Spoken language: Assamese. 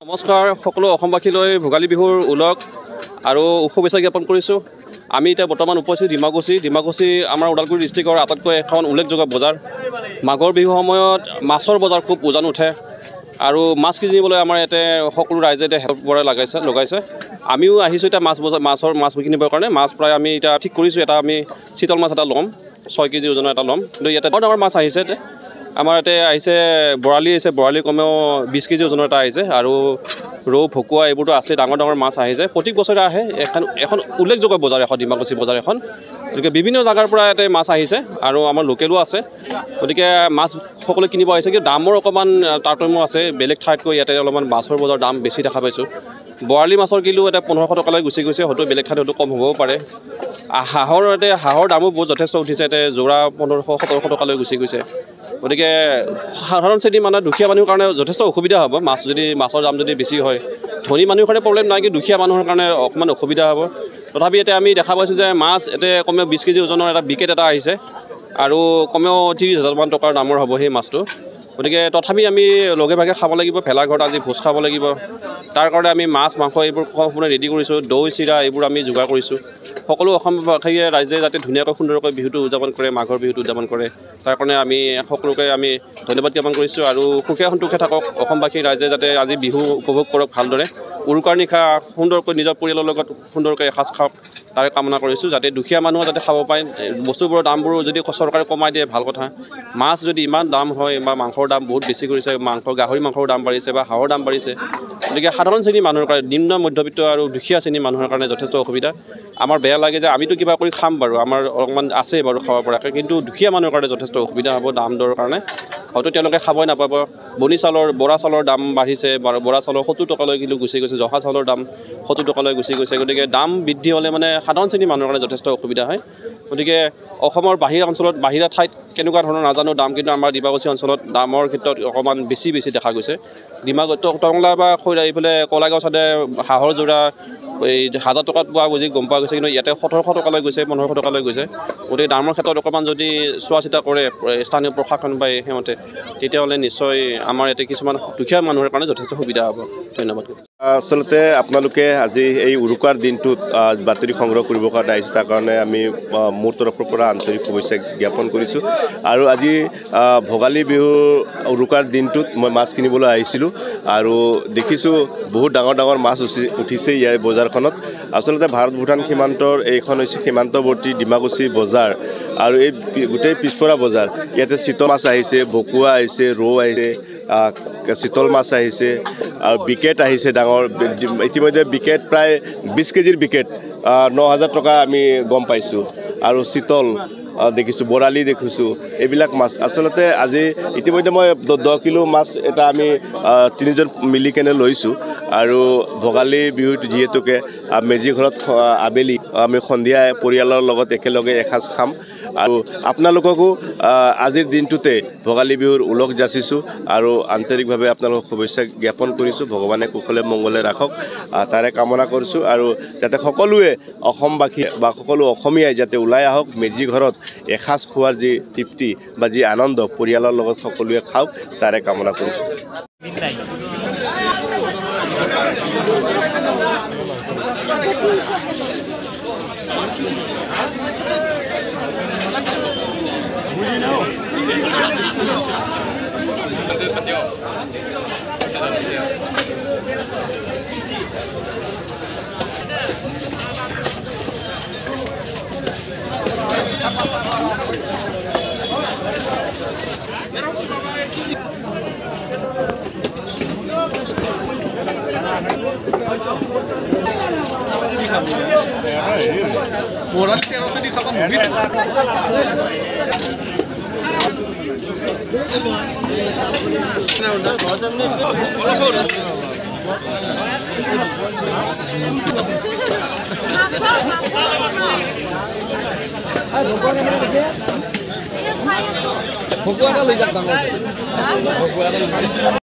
নমস্কাৰ সকলো অসমবাসীলৈ ভোগালী বিহুৰ উলক আৰু শুভেচ্ছা জ্ঞাপন কৰিছোঁ। আমি এতিয়া বৰ্তমান উপস্থিত ডিমাকুচি আমাৰ ওদালগুৰি ডিষ্ট্ৰিক্টৰ আটাইতকৈ এখন উল্লেখযোগ্য বজাৰ। মাঘৰ বিহুৰ সময়ত মাছৰ বজাৰ খুব উজান উঠে আৰু মাছ কিনিবলৈ আমাৰ ইয়াতে সকলো ৰাইজে এতিয়া হেল্প কৰা লগাইছে। আমিও আহিছোঁ এতিয়া মাছ কিনিবৰ কাৰণে। মাছ প্ৰায় আমি এতিয়া ঠিক কৰিছোঁ, এটা আমি চিতল মাছ এটা ল'ম, 6 কেজি ওজনৰ এটা ল'ম। কিন্তু ইয়াতে ডাঙৰ মাছ আহিছে। আমাৰ ইয়াতে আহিছে বৰালি কমেও 20 কেজি ওজনৰ এটা আহিছে আৰু ৰৌ ভকুৱা এইবোৰতো আছে, ডাঙৰ মাছ আহিছে। প্ৰত্যেক বছৰে আহে। এখন উল্লেখযোগ্য বজাৰ এখন, ডিমাকুচি বজাৰ এখন। গতিকে বিভিন্ন জেগাৰ পৰা ইয়াতে মাছ আহিছে আৰু আমাৰ লোকেলো আছে। গতিকে মাছ সকলোৱে কিনিব আহিছে, কিন্তু দামৰ অকণমান তাৰতম্য আছে। বেলেগ ঠাইতকৈ ইয়াতে অলপমান মাছৰ বজাৰ দাম বেছি দেখা পাইছোঁ। বৰালি মাছৰ কিলো এতিয়া 1500 টকালৈ গুচি গৈছে, হয়তো বেলেগ ঠাইত হয়তো কম হ'বও পাৰে। হাঁহৰ দামো বহুত যথেষ্ট উঠিছে, ইয়াতে যোৰা 1500-1700 টকালৈ গুচি গৈছে। গতিকে সাধাৰণ শ্ৰেণীৰ মানে দুখীয়া মানুহৰ কাৰণে যথেষ্ট অসুবিধা হ'ব মাছৰ দাম যদি বেছি হয়। ধনী মানুহৰ কাৰণে প্ৰব্লেম নাই, কিন্তু দুখীয়া মানুহৰ কাৰণে অকণমান অসুবিধা হ'ব। তথাপি এতিয়া আমি দেখা পাইছোঁ যে মাছ এতিয়া কমেও 20 কেজি ওজনৰ এটা বিকেট এটা আহিছে আৰু কমেও 30,000 মান টকাৰ দামৰ হ'ব সেই মাছটো। গতিকে তথাপি আমি লগে ভাগে খাব লাগিব, ভেলাঘৰত আজি ভোজ খাব লাগিব। তাৰ কাৰণে আমি মাছ মাংস এইবোৰ সম্পূৰ্ণ ৰেডি কৰিছোঁ, দৈ চিৰা এইবোৰ আমি যোগাৰ কৰিছোঁ। সকলো অসমবাসীয়ে ৰাইজে যাতে ধুনীয়াকৈ সুন্দৰকৈ বিহুটো উদযাপন কৰে, মাঘৰ বিহুটো উদযাপন কৰে, তাৰ কাৰণে আমি সকলোকে আমি ধন্যবাদ জ্ঞাপন কৰিছোঁ। আৰু সুখে সন্তোষে থাকক অসমবাসী ৰাইজে, যাতে আজি বিহু উপভোগ কৰক ভালদৰে। উৰুকাৰ নিশা সুন্দৰকৈ নিজৰ পৰিয়ালৰ লগত সুন্দৰকৈ এসাঁজ খাওক, তাৰে কামনা কৰিছোঁ। যাতে দুখীয়া মানুহে যাতে খাব পাৰে। বস্তুবোৰৰ দামবোৰো যদি চৰকাৰে কমাই দিয়ে ভাল কথা। মাছ যদি ইমান দাম হয় বা মাংসৰ দাম বহুত বেছি কৰিছে, গাহৰি মাংসৰ দাম বাঢ়িছে বা হাঁহৰ দাম বাঢ়িছে। গতিকে সাধাৰণ শ্ৰেণীৰ মানুহৰ কাৰণে, নিম্ন মধ্যবিত্ত আৰু দুখীয়া শ্ৰেণীৰ মানুহৰ কাৰণে যথেষ্ট অসুবিধা। আমাৰ বেয়া লাগে যে আমিতো কিবা কৰি খাম বাৰু, আমাৰ অলপমান আছে বাৰু খাব পৰাকৈ, কিন্তু দুখীয়া মানুহৰ কাৰণে যথেষ্ট অসুবিধা হ'ব দাম দৰৰ কাৰণে। হয়তো তেওঁলোকে খাবই নাপাব। বৰা চাউলৰ দাম বাঢ়িছে, বৰা চাউলৰ 70 টকালৈ কিলো গুচি গৈছে, জহা চাউলৰ দাম 70 টকালৈ গুচি গৈছে। গতিকে দাম বৃদ্ধি হ'লে মানে সাধাৰণ শ্ৰেণীৰ মানুহৰ কাৰণে যথেষ্ট অসুবিধা হয়। গতিকে অসমৰ বাহিৰা ঠাইত কেনেকুৱা ধৰণৰ নাজানো দাম, কিন্তু আমাৰ ডিমাকুচি অঞ্চলত দামৰ ক্ষেত্ৰত অকণমান বেছি দেখা গৈছে। টংলা বা এইফালে কলাগাঁও চাইডে হাঁহৰ যোৰা 1000 টকাত পোৱা গম পোৱা গৈছে, কিন্তু ইয়াতে 1700 টকালৈ গৈছে, 1500 টকালৈ গৈছে। গতিকে দামৰ ক্ষেত্ৰত অকণমান যদি চোৱা চিতা কৰে স্থানীয় প্ৰশাসন বা সেইমতে, তেতিয়াহ'লে নিশ্চয় আমাৰ ইয়াতে কিছুমান দুখীয়া মানুহৰ কাৰণে যথেষ্ট সুবিধা হ'ব। ধন্যবাদ। আচলতে আপোনালোকে আজি এই উৰুকাৰ দিনটোত বাতৰি সংগ্ৰহ কৰিবৰ কাৰণে আহিছে, তাৰ কাৰণে আমি মোৰ তৰফৰ পৰা আন্তৰিক শুভেচ্ছা জ্ঞাপন কৰিছোঁ। আৰু আজি ভোগালী বিহুৰ উৰুকাৰ দিনটোত মই মাছ কিনিবলৈ আহিছিলোঁ আৰু দেখিছোঁ বহুত ডাঙৰ মাছ উঠিছে ইয়াৰ বজাৰখনত। আচলতে ভাৰত ভূটান সীমান্তৰ এইখন হৈছে সীমান্তৱৰ্তী ডিমাকুচি বজাৰ আৰু এই গোটেই পিছপৰা বজাৰ। ইয়াতে চিতল মাছ আহিছে, ভকুৱা আহিছে, ৰৌ আহিছে, চিতল মাছ আহিছে আৰু বিকেট আহিছে ডাঙৰ। ইতিমধ্যে বিকেট প্ৰায় 20 কেজিৰ বিকেট 9000 টকা আমি গম পাইছোঁ। আৰু চিতল দেখিছোঁ, বৰালি দেখিছোঁ, এইবিলাক মাছ। আচলতে আজি ইতিমধ্যে মই 10 কিলো মাছ এটা আমি 3জন মিলি কেনে লৈছোঁ। আৰু ভোগালী বিহুত যিহেতুকে মেজি ঘৰত আবেলি আমি সন্ধিয়া পৰিয়ালৰ লগত একেলগে এসাঁজ খাম। আৰু আপোনালোককো আজিৰ দিনটোতে ভোগালী বিহুৰ উলক যাচিছোঁ আৰু আন্তৰিকভাৱে আপোনালোকক শুভেচ্ছা জ্ঞাপন কৰিছোঁ। ভগৱানে কুশলে মংগলে ৰাখক, তাৰে কামনা কৰিছোঁ। আৰু যাতে সকলোৱে অসমবাসী বা সকলো অসমীয়াই যাতে ওলাই আহক, মেজি ঘৰত এসাঁজ খোৱাৰ যি তৃপ্তি বা যি আনন্দ পৰিয়ালৰ লগত সকলোৱে খাওক, তাৰে কামনা কৰিছোঁ। ভকুৱা এটা লৈ যাওক ডাঙৰ।